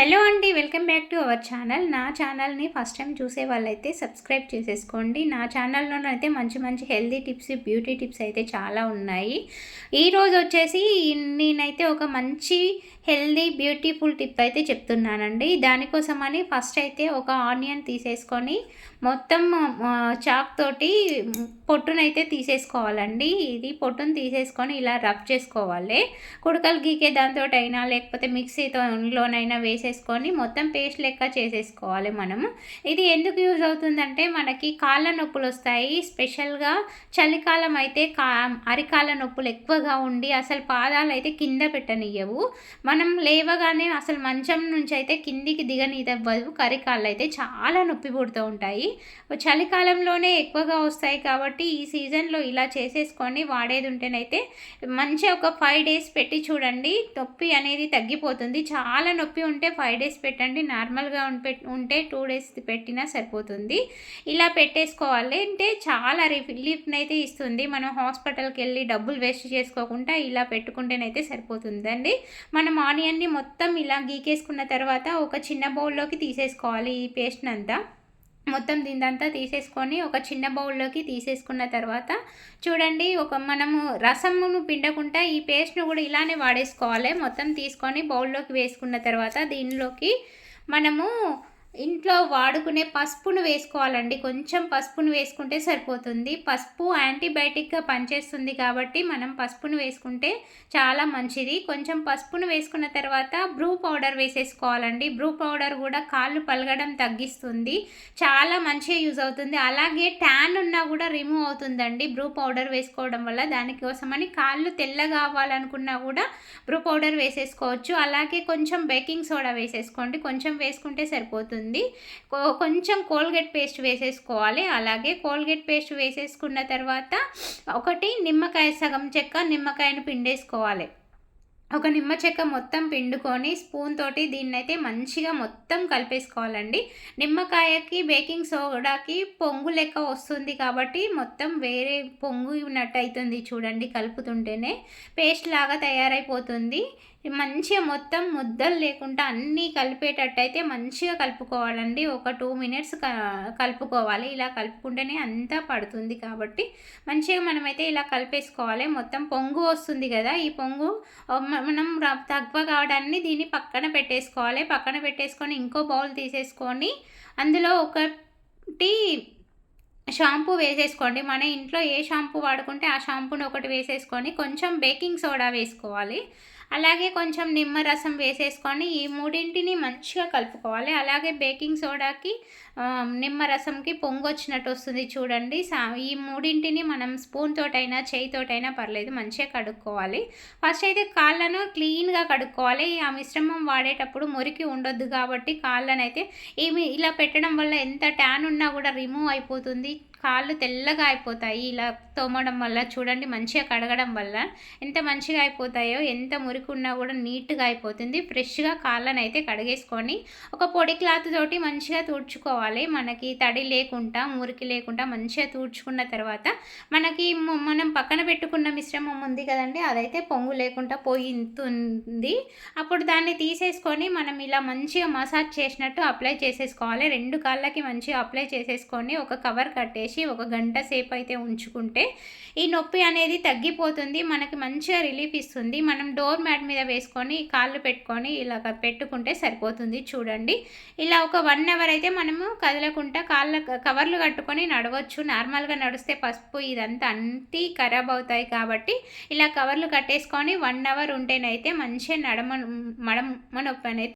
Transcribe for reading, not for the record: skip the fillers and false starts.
Hello అండి, welcome back to our channel. నా ఛానల్ని ఫస్ట్ టైం చూసే వాళ్ళైతే సబ్స్క్రైబ్ చేసేసుకోండి. నా ఛానల్లోనైతే మంచి మంచి హెల్తీ టిప్స్, బ్యూటీ టిప్స్ అయితే చాలా ఉన్నాయి. ఈరోజు వచ్చేసి నేనైతే ఒక మంచి హెల్దీ బ్యూటిఫుల్ టిప్ అయితే చెప్తున్నానండి. దానికోసమని ఫస్ట్ అయితే ఒక ఆనియన్ తీసేసుకొని మొత్తం చాక్ తోటి పొట్టునైతే తీసేసుకోవాలండి. ఇది పొట్టును ఇలా రబ్ చేసుకోవాలి. కుడకలు గీకే దాంతోటైనా లేకపోతే మిక్సీలోనైనా వేసేసుకొని మొత్తం పేస్ట్ లెక్క చేసేసుకోవాలి మనము. ఇది ఎందుకు యూజ్ అవుతుందంటే మనకి కాళ్ళ నొప్పులు వస్తాయి. స్పెషల్గా చలికాలం అయితే అరికాళ్ళ నొప్పులు ఎక్కువగా ఉండి అసలు పాదాలు అయితే కింద పెట్టనియ్యవు. మనం లేవగానే అసలు మంచం నుంచి అయితే కిందికి దిగనివ్వదు. కరికాళ్ళు అయితే చాలా నొప్పి పుడుతూ ఉంటాయి. చలికాలంలోనే ఎక్కువగా వస్తాయి కాబట్టి ఈ సీజన్లో ఇలా చేసేసుకొని వాడేది ఉంటేనైతే మంచిగా ఒక 5 days పెట్టి చూడండి. నొప్పి అనేది తగ్గిపోతుంది. చాలా నొప్పి ఉంటే 5 days పెట్టండి. నార్మల్గా ఉంటే 2 days పెట్టినా సరిపోతుంది. ఇలా పెట్టేసుకోవాలి అంటే చాలా రిలీఫ్ని అయితే ఇస్తుంది. మనం హాస్పిటల్కి వెళ్ళి డబ్బులు వేస్ట్ చేసుకోకుండా ఇలా పెట్టుకుంటేనైతే సరిపోతుందండి. మనం ఆనియన్ని మొత్తం ఇలా గీకేసుకున్న తర్వాత ఒక చిన్న బౌల్లోకి తీసేసుకోవాలి. ఈ పేస్ట్ని అంతా మొత్తం దీందంతా తీసేసుకొని ఒక చిన్న బౌల్లోకి తీసేసుకున్న తర్వాత చూడండి, మనము రసమును పిండకుండా ఈ పేస్ట్ను కూడా ఇలానే వాడేసుకోవాలి. మొత్తం తీసుకొని బౌల్లోకి వేసుకున్న తర్వాత దీనిలోకి మనము ఇంట్లో వాడుకునే పసుపును వేసుకోవాలండి. కొంచెం పసుపును వేసుకుంటే సరిపోతుంది. పసుపు యాంటీబయాటిక్గా పనిచేస్తుంది కాబట్టి మనం పసుపును వేసుకుంటే చాలా మంచిది. కొంచెం పసుపును వేసుకున్న తర్వాత బ్రూ పౌడర్ వేసేసుకోవాలండి. బ్రూ పౌడర్ కూడా కాళ్ళు పలగడం తగ్గిస్తుంది. చాలా మంచిగా యూజ్ అవుతుంది. అలాగే ట్యాన్ ఉన్నా కూడా రిమూవ్ అవుతుందండి బ్రూ పౌడర్ వేసుకోవడం వల్ల. దానికోసమని కాళ్ళు తెల్లగా అవ్వాలనుకున్నా కూడా బ్రూ పౌడర్ వేసేసుకోవచ్చు. అలాగే కొంచెం బేకింగ్ సోడా వేసేసుకోండి. కొంచెం వేసుకుంటే సరిపోతుంది. కొంచెం కోల్గేట్ పేస్ట్ వేసేసుకోవాలి. అలాగే కోల్గేట్ పేస్ట్ వేసేసుకున్న తర్వాత ఒకటి నిమ్మకాయ సగం చెక్క నిమ్మకాయను పిండేసుకోవాలి. ఒక నిమ్మ చెక్క మొత్తం పిండుకొని స్పూన్ తోటి దీన్నైతే మంచిగా మొత్తం కలిపేసుకోవాలండి. నిమ్మకాయకి బేకింగ్ సోడాకి పొంగు లెక్క వస్తుంది కాబట్టి మొత్తం వేరే పొంగు ఉన్నట్టు అవుతుంది చూడండి. కలుపుతుంటేనే పేస్ట్ లాగా తయారైపోతుంది. మంచిగా మొత్తం ముద్దలు లేకుండా అన్నీ కలిపేటట్టయితే మంచిగా కలుపుకోవాలండి. ఒక 2 minutes కలుపుకోవాలి. ఇలా కలుపుకుంటేనే అంతా పడుతుంది కాబట్టి మంచిగా మనమైతే ఇలా కలిపేసుకోవాలి. మొత్తం పొంగు వస్తుంది కదా, ఈ పొంగు మనం తక్కువ కావడాన్ని దీన్ని పక్కన పెట్టేసుకోవాలి. పక్కన పెట్టేసుకొని ఇంకో బౌల్ తీసేసుకొని అందులో ఒకటి షాంపూ వేసేసుకోండి. మన ఇంట్లో ఏ షాంపూ వాడుకుంటే ఆ షాంపూని ఒకటి వేసేసుకొని కొంచెం బేకింగ్ సోడా వేసుకోవాలి. అలాగే కొంచెం నిమ్మరసం వేసేసుకొని ఈ మూడింటిని మంచిగా కలుపుకోవాలి. అలాగే బేకింగ్ సోడాకి నిమ్మరసంకి పొంగు వచ్చినట్టు వస్తుంది చూడండి. ఈ మూడింటిని మనం స్పూన్ తోటైనా చేయితోటైనా పర్లేదు మంచిగా కడుక్కోవాలి. ఫస్ట్ అయితే కాళ్ళను క్లీన్గా కడుక్కోవాలి. ఆ మిశ్రమం వాడేటప్పుడు మురికి ఉండొద్దు కాబట్టి కాళ్ళనైతే ఇలా పెట్టడం వల్ల ఎంత ట్యాన్ ఉన్నా కూడా రిమూవ్ అయిపోతుంది. కాళ్ళు తెల్లగా అయిపోతాయి ఇలా తోమడం వల్ల. చూడండి, మంచిగా కడగడం వల్ల ఎంత మంచిగా అయిపోతాయో. ఎంత మురికి ఉన్నా కూడా నీట్గా అయిపోతుంది. ఫ్రెష్గా కాళ్ళని అయితే కడిగేసుకొని ఒక పొడి క్లాత్ తోటి మంచిగా తుడుచుకోవాలి. మనకి తడి లేకుండా మురికి లేకుండా మంచిగా తుడుచుకున్న తర్వాత మనకి మనం పక్కన పెట్టుకున్న మిశ్రమం ఉంది కదండి, అదైతే పొంగు లేకుండా పోయింది. అప్పుడు దాన్ని తీసేసుకొని మనం ఇలా మంచిగా మసాజ్ చేసినట్టు అప్లై చేసేసుకోవాలి. 2 కాళ్ళకి మంచిగా అప్లై చేసేసుకొని ఒక కవర్ కట్టేసి ఒక గంట సేపు అయితే ఉంచుకుంటే ఈ నొప్పి అనేది తగ్గిపోతుంది. మనకి మంచిగా రిలీఫ్ ఇస్తుంది. మనం డోర్ మ్యాట్ మీద వేసుకొని కాళ్ళు పెట్టుకొని ఇలా పెట్టుకుంటే సరిపోతుంది. చూడండి, ఇలా ఒక 1 hour అయితే మనము కదలకుండా కవర్లు కట్టుకొని నడవచ్చు. నార్మల్గా నడిస్తే పసుపు ఇదంతా అంతా ఖరాబ్ అవుతాయి కాబట్టి ఇలా కవర్లు కట్టేసుకొని 1 hour ఉంటేనైతే మంచిగా మడమ నొప్పి అనేది